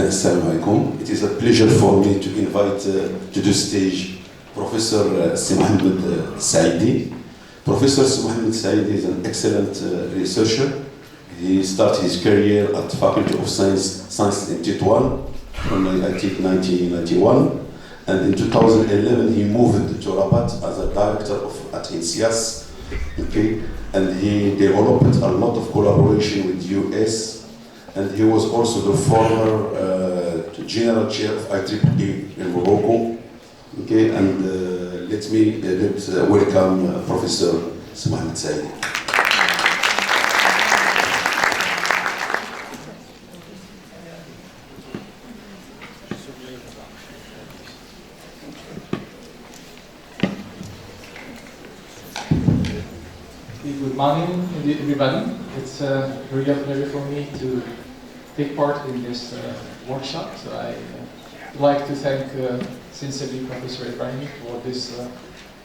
Assalamu alaikum. It is a pleasure for me to invite to the stage Professor Mohamed Saidi. Professor Mohamed Saidi is an excellent researcher. He started his career at Faculty of Science in Tétouan from I think 1991, and in 2011 he moved to Rabat as a director at INSIAS. Okay, and he developed a lot of collaboration with US, and he was also the former general chair of IEEE in Morocco. Okay, and let's welcome Professor Mohamed Saidi. Good morning, everybody. It's a real pleasure for me to take part in this workshop. So I would like to thank sincerely Professor Ibrahimi for this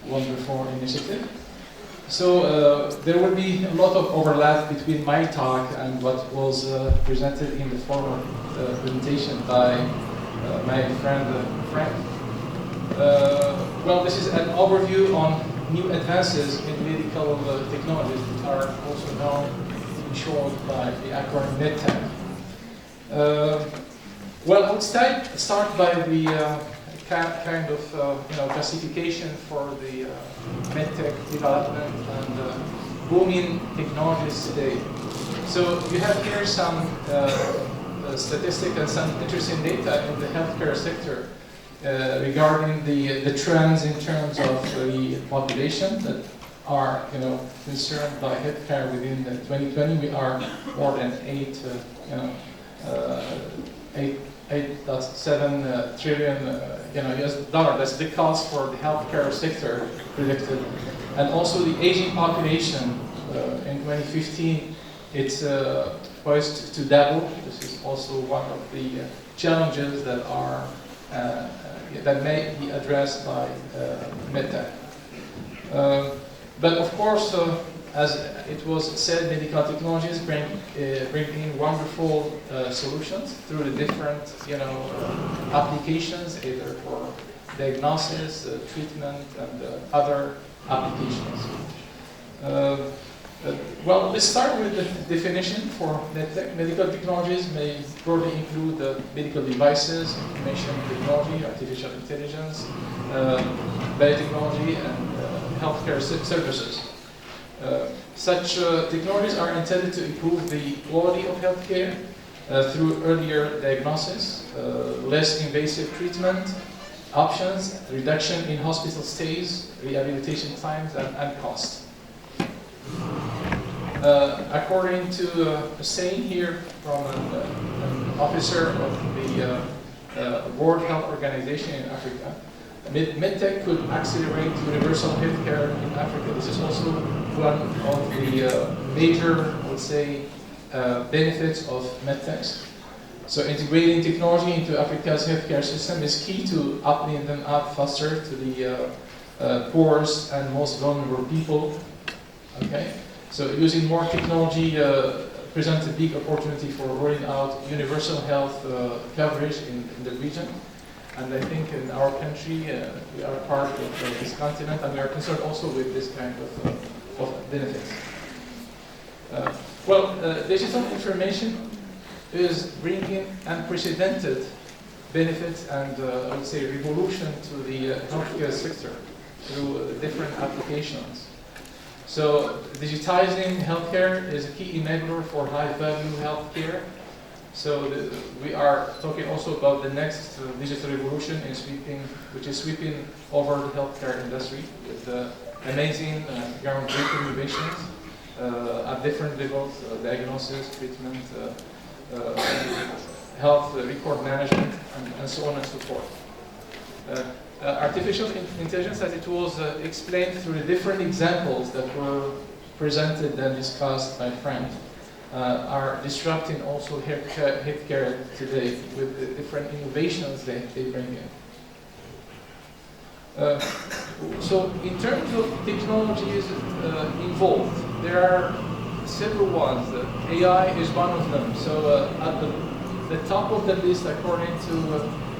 wonderful initiative. So there will be a lot of overlap between my talk and what was presented in the former presentation by my friend Frank. Well, this is an overview on new advances in medical technologies that are also known in short by the acronym MedTech. Well, I would start by the kind of classification for the MedTech development and booming technologies today. So you have here some statistics and some interesting data in the healthcare sector regarding the trends in terms of the population that are concerned by healthcare within 2020. We are more than 8.7 trillion US dollar. That's the cost for the healthcare sector predicted, and also the aging population in 2015. It's poised to double. This is also one of the challenges that are that may be addressed by MedTech. But of course, as it was said, medical technologies bring in wonderful solutions through the different applications, either for diagnosis, treatment, and other applications. Well, let's start with the definition for MedTech. Medical technologies may broadly include medical devices, information technology, artificial intelligence, biotechnology, and healthcare services. Such technologies are intended to improve the quality of healthcare through earlier diagnosis, less invasive treatment options, reduction in hospital stays, rehabilitation times, and cost. According to a saying here from an officer of the World Health Organization in Africa, MedTech could accelerate universal healthcare in Africa. This is also one of the major, I would say, benefits of MedTech. So integrating technology into Africa's healthcare system is key to opening them up faster to the poorest and most vulnerable people. Okay. So using more technology presents a big opportunity for rolling out universal health coverage in the region. And I think in our country, we are part of this continent, and we are concerned also with this kind of benefits. Digital information is bringing unprecedented benefits and I would say revolution to the healthcare sector through different applications. So digitizing healthcare is a key enabler for high-value healthcare. So we are talking also about the next digital revolution which is sweeping over the healthcare industry with amazing groundbreaking innovations at different levels: diagnosis, treatment, health record management, and so on and so forth. Artificial intelligence, as it was explained through the different examples that were presented and discussed by Frank, are disrupting also healthcare today with the different innovations that they bring in. So in terms of technologies involved, there are several ones. AI is one of them. So at the the top of the list according to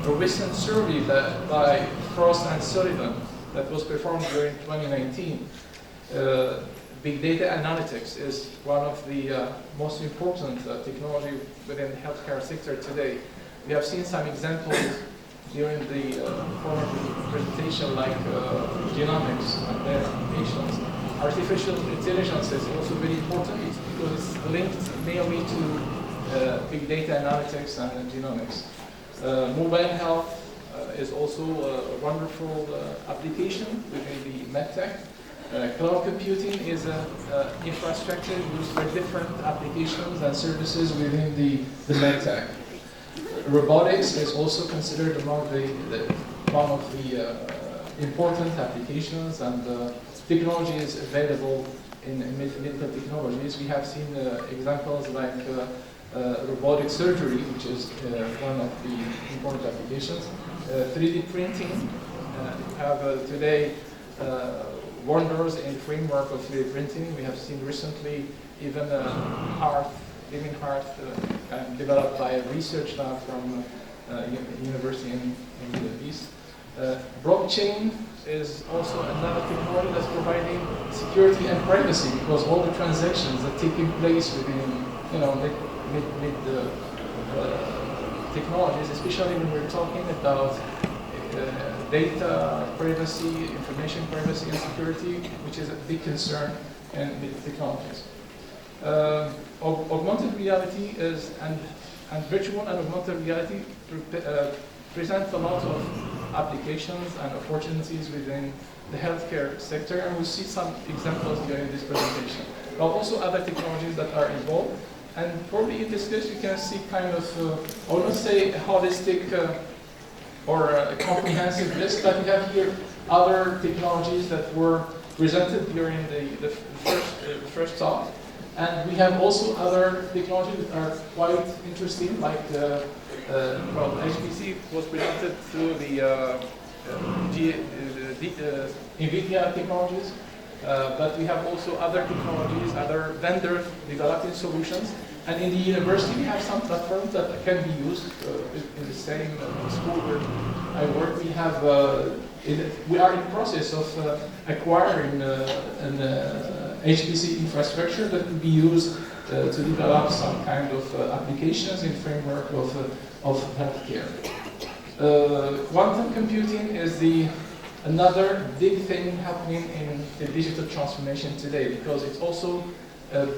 a recent survey by Frost and Sullivan that was performed during 2019. Big data analytics is one of the most important technology within the healthcare sector today. We have seen some examples during the former presentation, like genomics and their applications. Artificial intelligence is also very important because it's linked mainly to big data analytics and genomics. Mobile health is also a wonderful application within the medtech. Cloud computing is an infrastructure used for different applications and services within the medtech. Robotics is also considered among one of the important applications, and technology is available in medical technologies. We have seen examples like robotic surgery, which is one of the important applications. 3D printing, we have today wonders in the framework of 3D printing. We have seen recently even living heart developed by a research lab from a university in the Middle East. Blockchain is also another technology that's providing security and privacy, because all the transactions that are taking place within, technologies, especially when we're talking about data privacy, information privacy and security, which is a big concern in technologies. Augmented reality and virtual and augmented reality present a lot of applications and opportunities within the healthcare sector, and we'll see some examples during this presentation. There are also other technologies that are involved, and probably in this list you can see kind of, I will not say a holistic or a comprehensive list, but we have here other technologies that were presented during the first talk. And we have also other technologies that are quite interesting, like HPC was presented through the NVIDIA technologies, but we have also other technologies, other vendors developing solutions. And in the university, we have some platforms that can be used in the same school where I work. We are in the process of acquiring an HPC infrastructure that will be used to develop some kind of applications in framework of healthcare. Quantum computing is another big thing happening in the digital transformation today, because it's also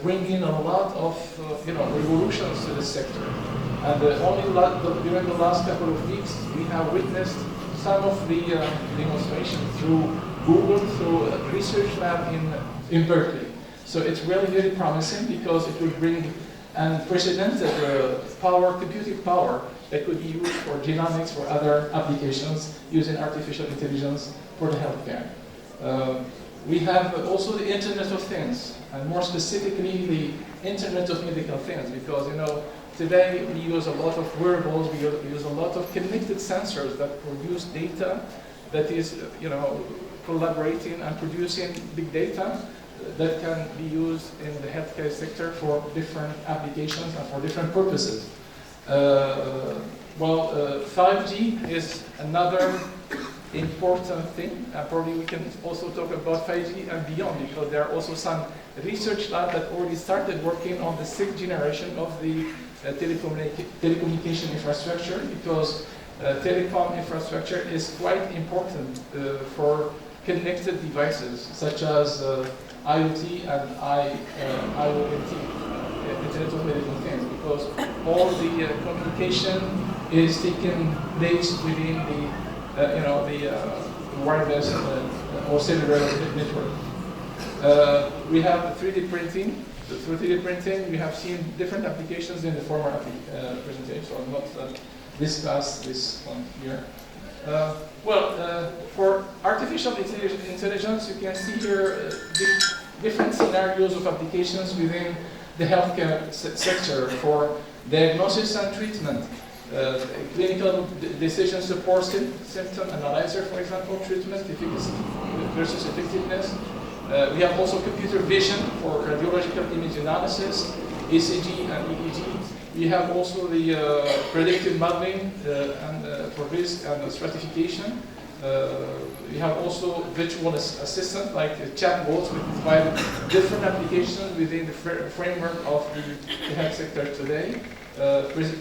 bringing a lot of revolutions to the sector. And during the last couple of weeks, we have witnessed some of the demonstrations through Google, through a research lab in Berkeley. So it's really very promising, because it will bring unprecedented computing power that could be used for genomics or other applications using artificial intelligence for the healthcare. We have also the Internet of Things, and more specifically the Internet of Medical Things, because today we use a lot of wearables, we use a lot of connected sensors that produce data that is collaborating and producing big data that can be used in the healthcare sector for different applications and for different purposes. 5G is another important thing. Probably we can also talk about 5G and beyond, because there are also some research labs that already started working on the 6th generation of the telecommunication infrastructure, because telecom infrastructure is quite important for connected devices such as IoT and IoT, Internet of Medical Things, because all the communication is taking place within the wireless or cellular network. We have 3D printing. Through 3D printing, we have seen different applications in the former presentation, so I'll not discuss this one here. For artificial intelligence, you can see here different scenarios of applications within the healthcare sector for diagnosis and treatment. Clinical decision support symptom analyzer, for example, treatment efficacy versus effectiveness. We have also computer vision for radiological image analysis, ECG and EEG, We have also the predictive modeling for risk and stratification. We have also virtual assistant like chatbots, which provide different applications within the framework of the health sector today.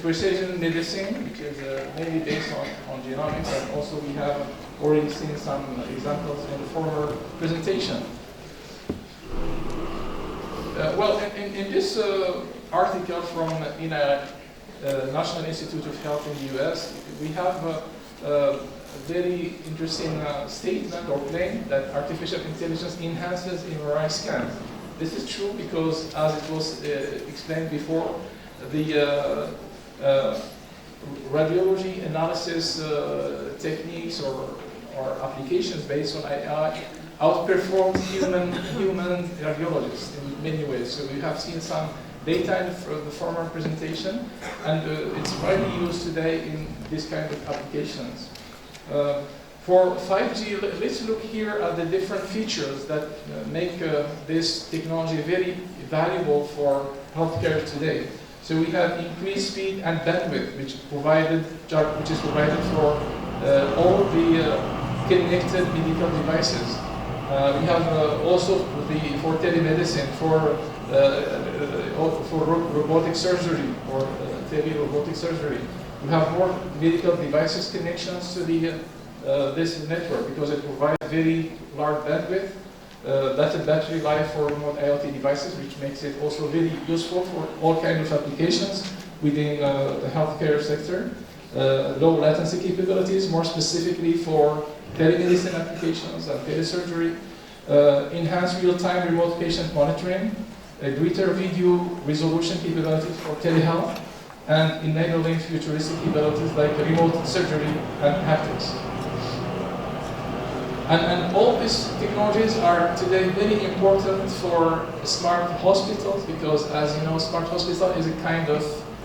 Precision medicine, which is mainly based on genomics, and also we have already seen some examples in the former presentation. Well, in this article from National Institute of Health in the US, we have a very interesting statement or claim that artificial intelligence enhances MRI scans. This is true because, as it was explained before, the radiology analysis techniques or applications based on AI outperforms human radiologists in many ways. So we have seen some data in the former presentation, and it's widely used today in this kind of applications. For 5G, let's look here at the different features that make this technology very valuable for healthcare today. So we have increased speed and bandwidth, which is provided for all the connected medical devices. We have also for telemedicine, for robotic surgery or tele-robotic surgery. We have more medical devices connections to the this network because it provides very large bandwidth, better battery life for remote IoT devices, which makes it also very useful for all kinds of applications within the healthcare sector. Low latency capabilities, more specifically for telemedicine applications and telesurgery. Enhanced real-time remote patient monitoring, greater video resolution capabilities for telehealth, and enabling futuristic capabilities like remote surgery and haptics. And all these technologies are today very important for smart hospitals because, as you know, smart hospital is a kind of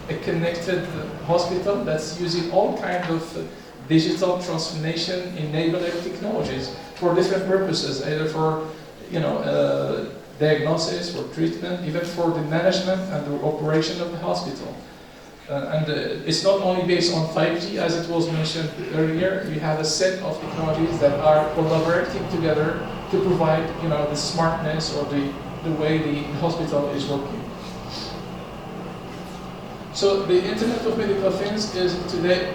a connected hospital that's using all kinds of digital transformation enabling technologies for different purposes, either for diagnosis, for treatment, even for the management and the operation of the hospital. It's not only based on 5G, as it was mentioned earlier. We have a set of technologies that are collaborating together to provide, the smartness or the way the hospital is working. So the Internet of Medical Things is today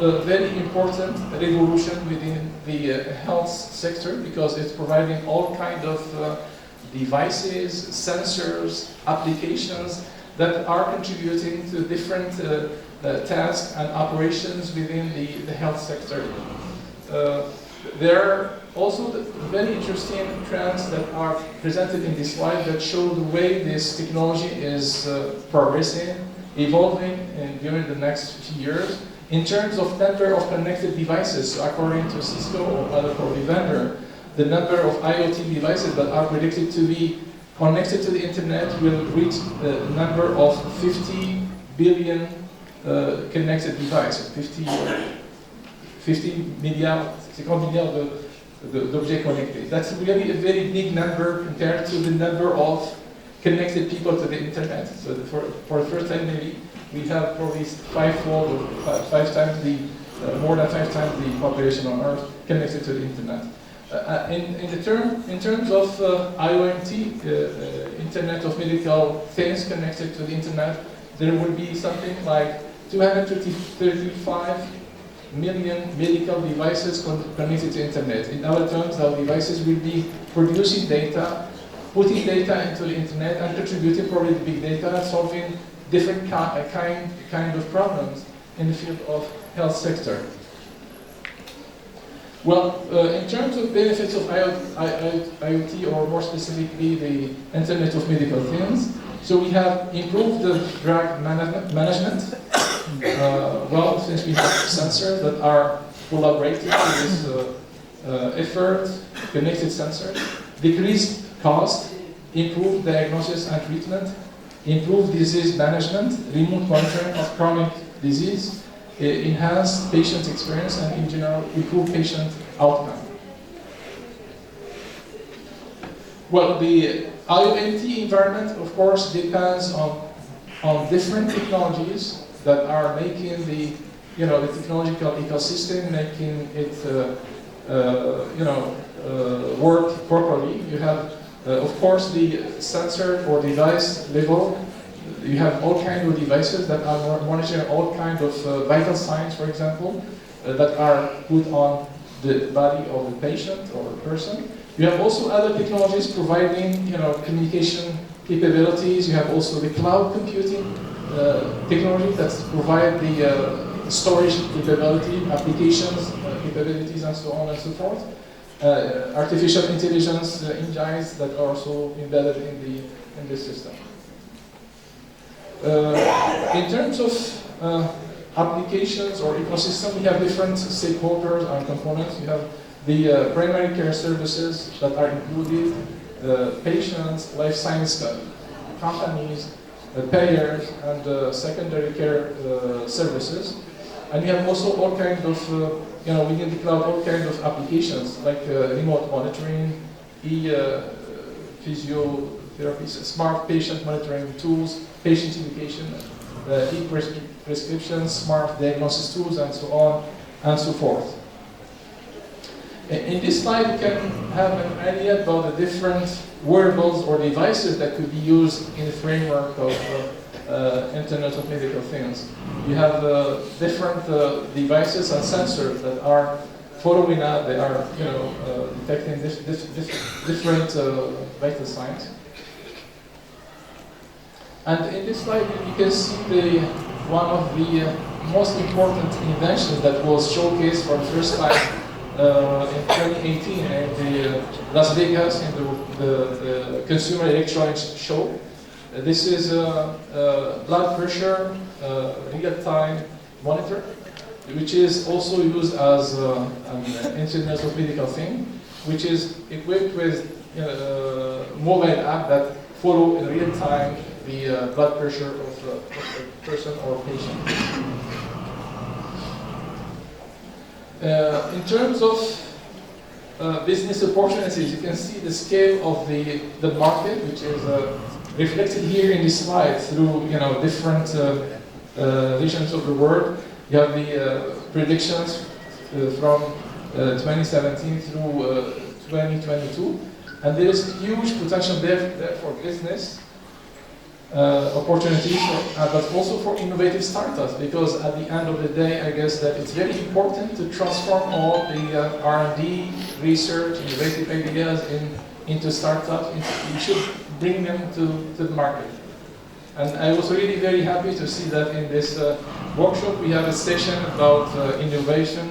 a very important revolution within the health sector because it's providing all kinds of devices, sensors, applications that are contributing to different tasks and operations within the health sector. There are also very interesting trends that are presented in this slide that show the way this technology is progressing, evolving during the next few years. In terms of number of connected devices, so according to Cisco or other vendor, the number of IoT devices that are predicted to be connected to the internet will reach the number of 50 billion connected devices, 50 milliards d'objets connected. That's really a very big number compared to the number of connected people to the internet. So for the first time, maybe we have probably fivefold or more than 5 times the population on Earth connected to the internet. In terms of IoT, Internet of Medical Things connected to the internet, there will be something like 235 million medical devices connected to internet. In other terms, our devices will be producing data, putting data into the internet, and contributing probably to big data, solving different kind of problems in the field of health sector. Well, in terms of benefits of IoT, or more specifically the Internet of Medical Things, so we have improved the drug management. Well, since we have sensors that are collaborating with this effort, connected sensors, decreased cost, improved diagnosis and treatment, improved disease management, remote monitoring of chronic disease, enhance patient experience, and in general improve patient outcome. Well, the IoT environment, of course, depends on on different technologies that are making the, the technological ecosystem, making it, work properly. You have, of course, the sensor or device level. You have all kinds of devices that are monitoring all kinds of vital signs, for example, that are put on the body of the patient or the person. You have also other technologies providing, communication capabilities. You have also the cloud computing technology that provide the storage capability, applications capabilities, and so on and so forth. Artificial intelligence engines that are also embedded in the system. In terms of applications or ecosystem, we have different stakeholders and components. You have the primary care services that are included, patients, life science companies, payers, and secondary care services. And you have also all kinds of, within the cloud, all kinds of applications like remote monitoring, physiotherapy, smart patient monitoring tools, patient education, e-prescriptions, smart diagnosis tools, and so on and so forth. In this slide, you can have an idea about the different wearables or devices that could be used in the framework of Internet of Medical Things. You have different devices and sensors that are following up, they are detecting different vital signs. And in this slide, you can see one of the most important inventions that was showcased for the first time in 2018 in the Las Vegas in the Consumer Electronics Show. This is a blood pressure real-time monitor, which is also used as an Internet of Medical Thing, which is equipped with a mobile app that follow in real time the blood pressure of a person or patient. In terms of business opportunities, you can see the scale of the market, which is reflected here in this slide through different regions of the world. You have the predictions from 2017 through 2022, and there is huge potential there for business opportunities, but also for innovative startups, because at the end of the day, I guess that it's very important to transform all the R&D, research, innovative ideas into startups. You should bring them to the market. And I was really very happy to see that in this workshop we have a session about innovation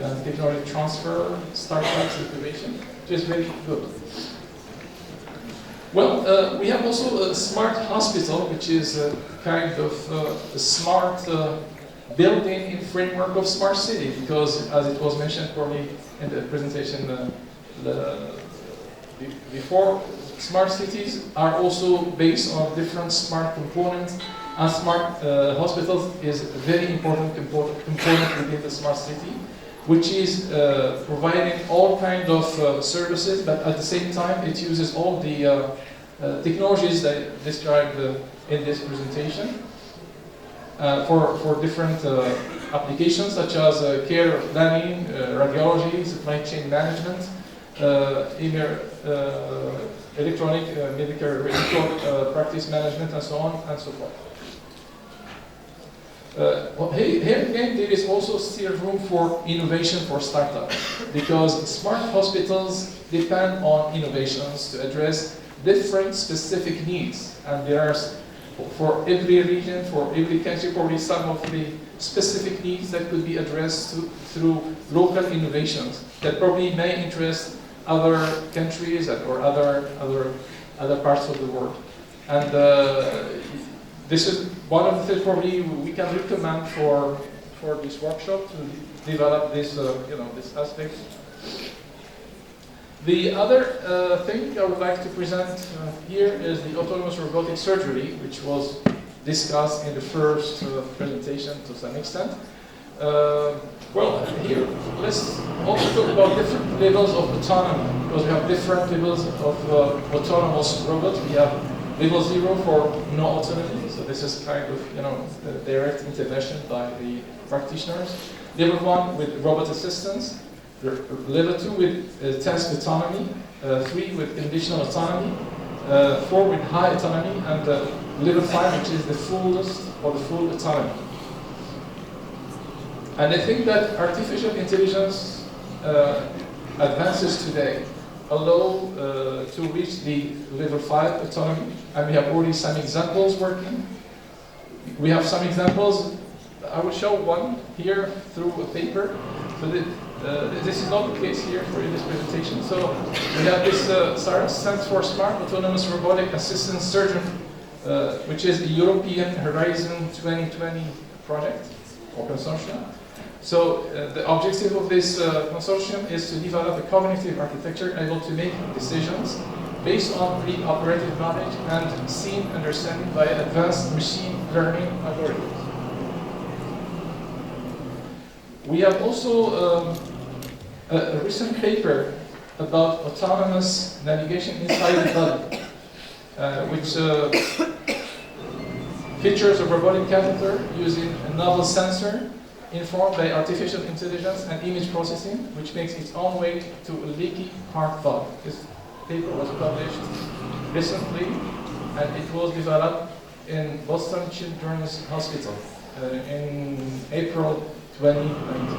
and technology transfer, startups, incubation, which is very good. Well, we have also a smart hospital, which is a kind of a smart building in framework of smart city, because as it was mentioned probably in the presentation before, smart cities are also based on different smart components, and smart hospitals is a very important component within the smart city, which is providing all kinds of services, but at the same time it uses all the technologies that I described in this presentation for different applications such as care planning, radiology, supply chain management, electronic medical record practice management, and so on and so forth. Here again, there is also still room for innovation for startups, because smart hospitals depend on innovations to address different specific needs, and there are, for every region, for every country, probably some of the specific needs that could be addressed through local innovations that probably may interest other countries or other parts of the world. And this is one of the things probably we can recommend for this workshop to develop this this aspect. The other thing I would like to present here is the autonomous robotic surgery, which was discussed in the first presentation to some extent. Well, here, let's also talk about different levels of autonomy, because we have different levels of autonomous robots. We have Level 0 for no autonomy, so this is kind of, the direct intervention by the practitioners. Level 1 with robot assistance. Level 2 with task autonomy. 3 with conditional autonomy. 4 with high autonomy, and level 5, which is the fullest or the full autonomy. And I think that artificial intelligence advances today allow to reach the level 5 autonomy, and we have already some examples working. We have some examples. I will show one here through a paper. So this is not the case here for this presentation. So we have this stands for Smart Autonomous Robotic Assistant Surgeon, which is the European Horizon 2020 project or consortium. So the objective of this consortium is to develop a cognitive architecture able to make decisions based on pre-operative knowledge and scene understanding by advanced machine learning algorithms. We have also a recent paper about autonomous navigation inside the body, which features a robotic catheter using a novel sensor informed by artificial intelligence and image processing, which makes its own way to a leaky heart valve. This paper was published recently, and it was developed in Boston Children's Hospital in April 2019.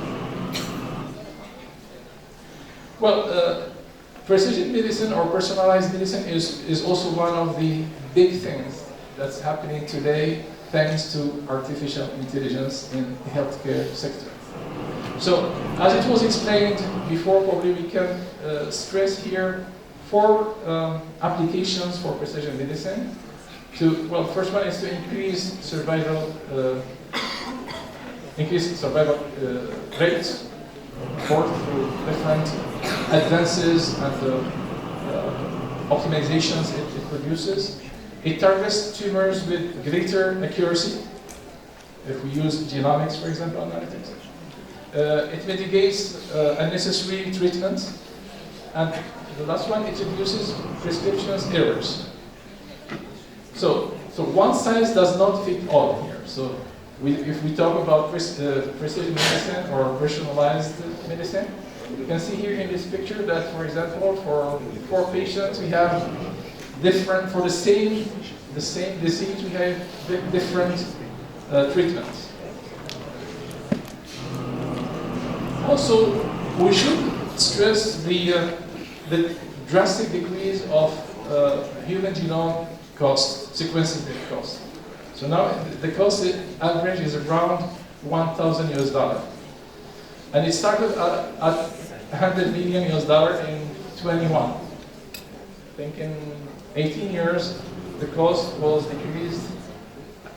Well, precision medicine or personalized medicine is also one of the big things that's happening today, thanks to artificial intelligence in the healthcare sector. So, as it was explained before, probably we can stress here 4 applications for precision medicine. Well, first one is to increase survival rates, of course, through different advances and optimizations it produces. It targets tumors with greater accuracy, if we use genomics, for example, analytics. It mitigates unnecessary treatment. And the last one, it reduces prescription errors. So one size does not fit all here. So if we talk about precision medicine or personalized medicine, you can see here in this picture that, for example, for patients, we have different, for the same disease, we have different treatments. Also, we should stress the drastic decrease of human genome cost, sequencing cost. So now the cost average is around $1,000 US, and it started at $100 million US in 21. I think in 18 years, the cost was decreased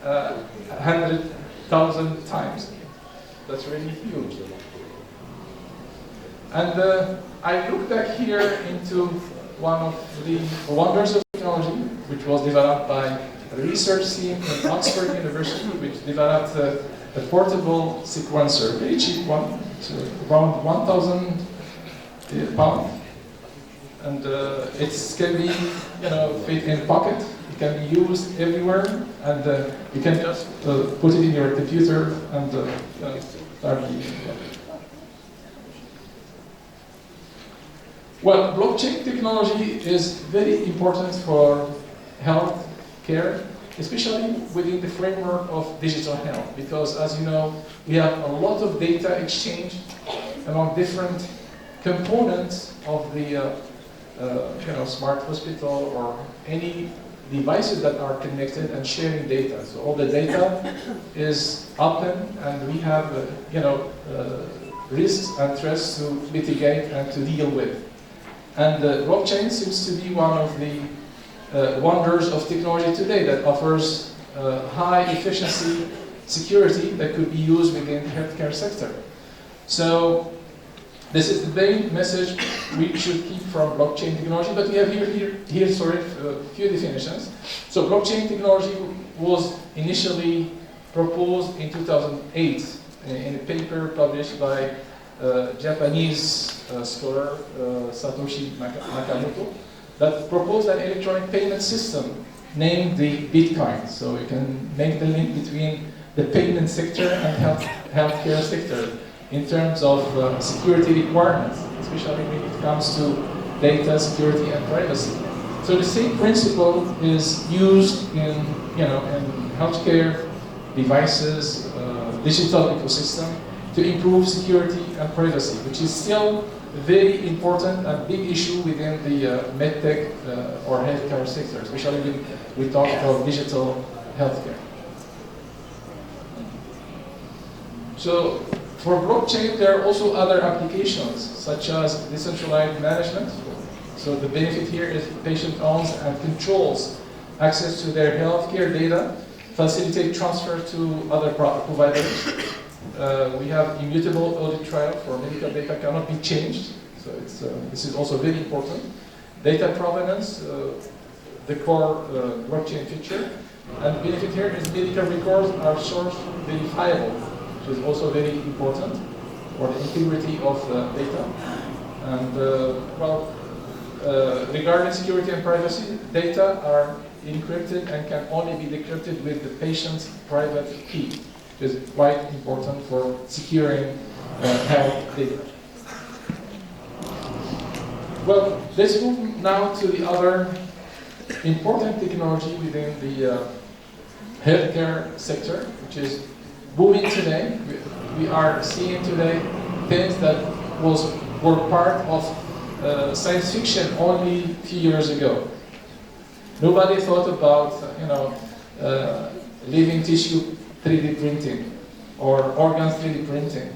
100,000 times. That's really huge. And I look back here into one of the wonders of technology, which was developed by a research team in Oxford University, which developed a portable sequencer, a very cheap one, so around 1,000 pounds. And it can be, fit in a pocket. It can be used everywhere, and you can just put it in your computer and start using it. Well, blockchain technology is very important for health care, especially within the framework of digital health, because as you know, we have a lot of data exchange among different components of the smart hospital or any devices that are connected and sharing data. So all the data is open, and we have risks and threats to mitigate and to deal with. And blockchain seems to be one of the wonders of technology today that offers high efficiency security that could be used within the healthcare sector. So this is the main message we should keep from blockchain technology, but we have here a few definitions. So blockchain technology was initially proposed in 2008 in a paper published by Japanese scholar Satoshi Nakamoto that proposed an electronic payment system named the Bitcoin. So you can make the link between the payment sector and healthcare sector in terms of security requirements, especially when it comes to data security and privacy. So the same principle is used in, in healthcare devices, digital ecosystem to improve security and privacy, which is still a very important and big issue within the medtech or healthcare sector, especially when we talk about digital healthcare. So for blockchain, there are also other applications, such as decentralized management. So the benefit here is the patient owns and controls access to their healthcare data, facilitate transfer to other providers. We have immutable audit trail for medical data cannot be changed. So this is also very important. Data provenance, the core blockchain feature. And benefit here is medical records are source verifiable, which is also very important for the integrity of data. And regarding security and privacy, data are encrypted and can only be decrypted with the patient's private key, which is quite important for securing health data. Well, let's move now to the other important technology within the healthcare sector, which is booming today. We are seeing today things that were part of science fiction only a few years ago. Nobody thought about, living tissue 3D printing or organs 3D printing.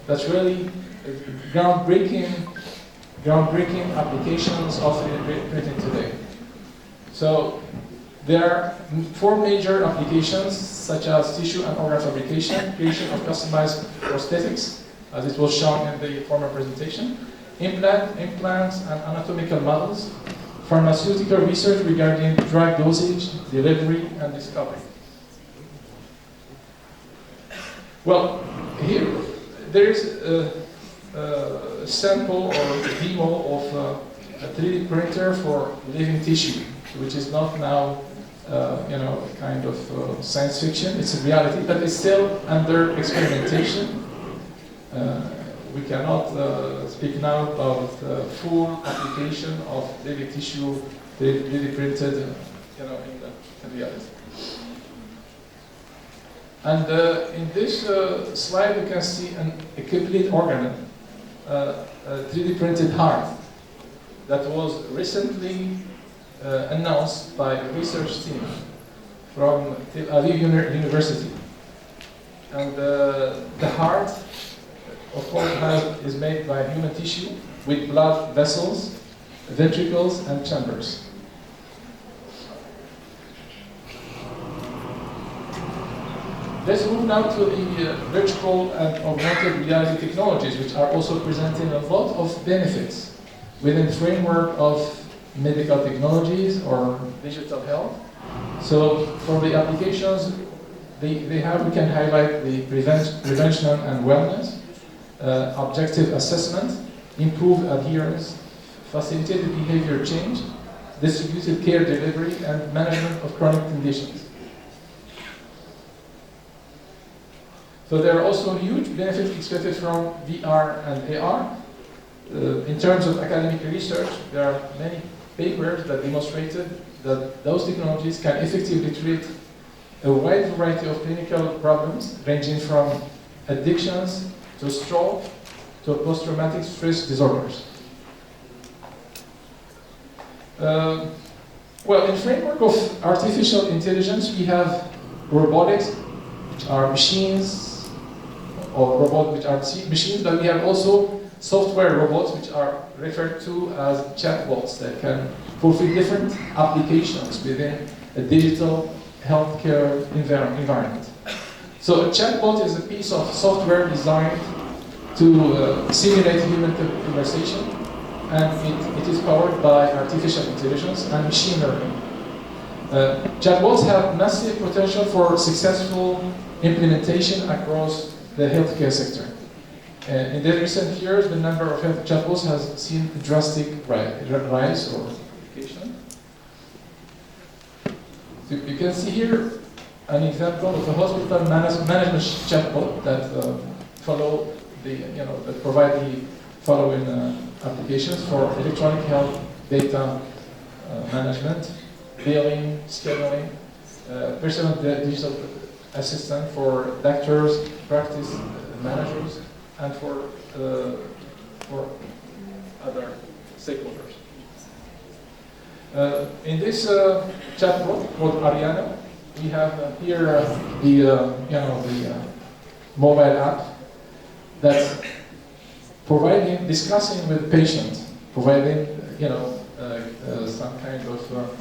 That's really groundbreaking applications of 3D printing today. So there are 4 major applications, such as tissue and organ fabrication, creation of customized prosthetics, as it was shown in the former presentation, implants and anatomical models, pharmaceutical research regarding drug dosage, delivery, and discovery. Well, here there is a sample or a demo of a 3D printer for living tissue, which is not now, a kind of science fiction. It's a reality, but it's still under experimentation. We cannot speak now about full application of living tissue, 3D printed, in reality. And in this slide, you can see a complete organ, a 3D printed heart, that was recently announced by a research team from Tel Aviv University. And the heart, of course, is made by human tissue with blood vessels, ventricles, and chambers. Let's move now to the virtual and augmented reality technologies, which are also presenting a lot of benefits within the framework of medical technologies or digital health. So for the applications we can highlight the prevention and wellness, objective assessment, improved adherence, facilitated behavior change, distributed care delivery, and management of chronic conditions. So there are also huge benefits expected from VR and AR. In terms of academic research, there are many papers that demonstrated that those technologies can effectively treat a wide variety of clinical problems, ranging from addictions to stroke to post-traumatic stress disorders. Well, in the framework of artificial intelligence, we have robotics, which are machines, or robots which are machines, but we have also software robots, which are referred to as chatbots, that can fulfill different applications within a digital healthcare environment. So a chatbot is a piece of software designed to simulate human conversation, and it is powered by artificial intelligence and machine learning. Chatbots have massive potential for successful implementation across the healthcare sector. In the recent years, the number of health chatbots has seen a drastic rise or multiplication. You can see here an example of a hospital management chatbot that follow the, that provide the following applications for electronic health data management, billing, scheduling, personal digital assistant for doctors, practice managers, and for other stakeholders. In this chatbot called Ariana, we have here the mobile app that's discussing with patient, providing some kind of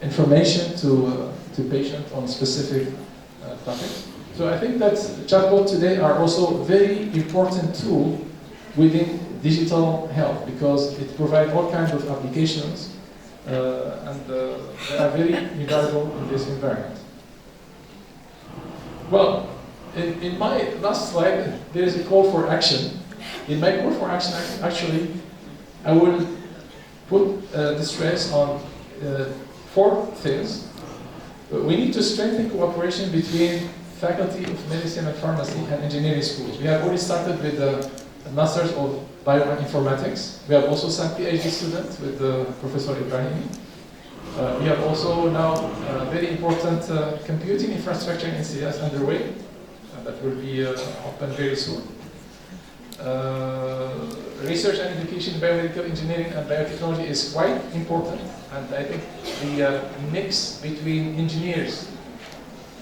information to patient on specific topics. So I think that chatbots today are also very important tool within digital health because it provides all kinds of applications and they are very valuable in this environment. Well, in my last slide, there is a call for action. In my call for action, actually, I will put the stress on 4 things. We need to strengthen cooperation between Faculty of Medicine and Pharmacy and engineering schools. We have already started with the Masters of Bioinformatics. We have also some PhD students with Professor Ibrahimi. We have also now very important computing infrastructure in CS underway that will be open very soon. Research and education in biomedical engineering and biotechnology is quite important, and I think the mix between engineers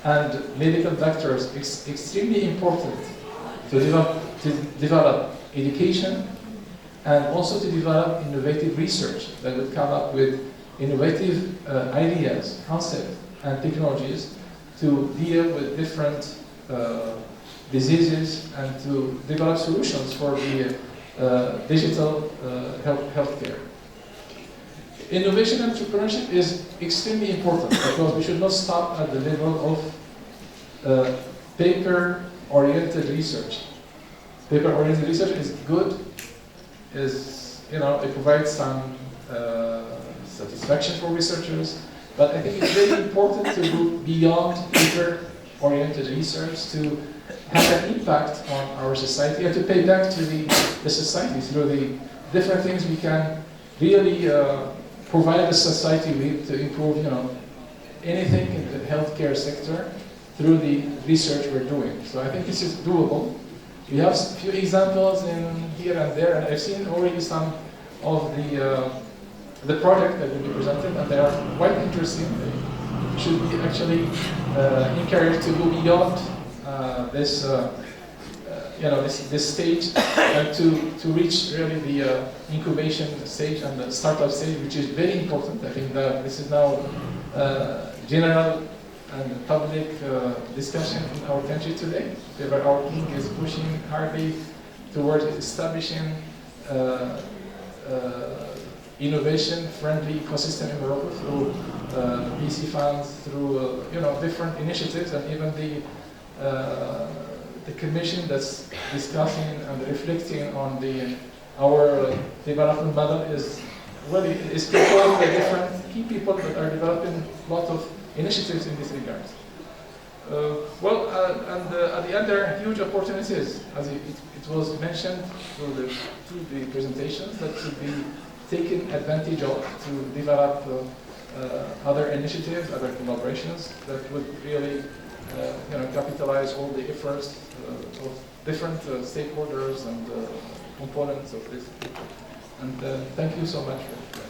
and medical doctors is extremely important to develop education and also to develop innovative research that will come up with innovative ideas, concepts, and technologies to deal with different diseases and to develop solutions for the digital healthcare. Innovation and entrepreneurship is extremely important because we should not stop at the level of paper-oriented research. Paper-oriented research is good, it provides some satisfaction for researchers, but I think it's very important to go beyond paper-oriented research to have an impact on our society and to pay back to the society through the different things we can really provide the society with to improve, anything in the healthcare sector through the research we're doing. So I think this is doable. We have a few examples in here and there, and I've seen already some of the project that will be presented, and they are quite interesting. They should be actually encouraged to go beyond this stage and to reach really the incubation stage and the startup stage, which is very important. I think that this is now general and public discussion in our country today. Our king is pushing hardly towards establishing innovation-friendly ecosystem in Morocco through VC funds, through different initiatives, and even the commission that's discussing and reflecting on our development model is composed by different key people that are developing a lot of initiatives in this regard. At the end there are huge opportunities, as it was mentioned through the presentations, that should be taken advantage of to develop other initiatives, other collaborations that would really capitalize all the efforts of different stakeholders and components of this. And thank you so much for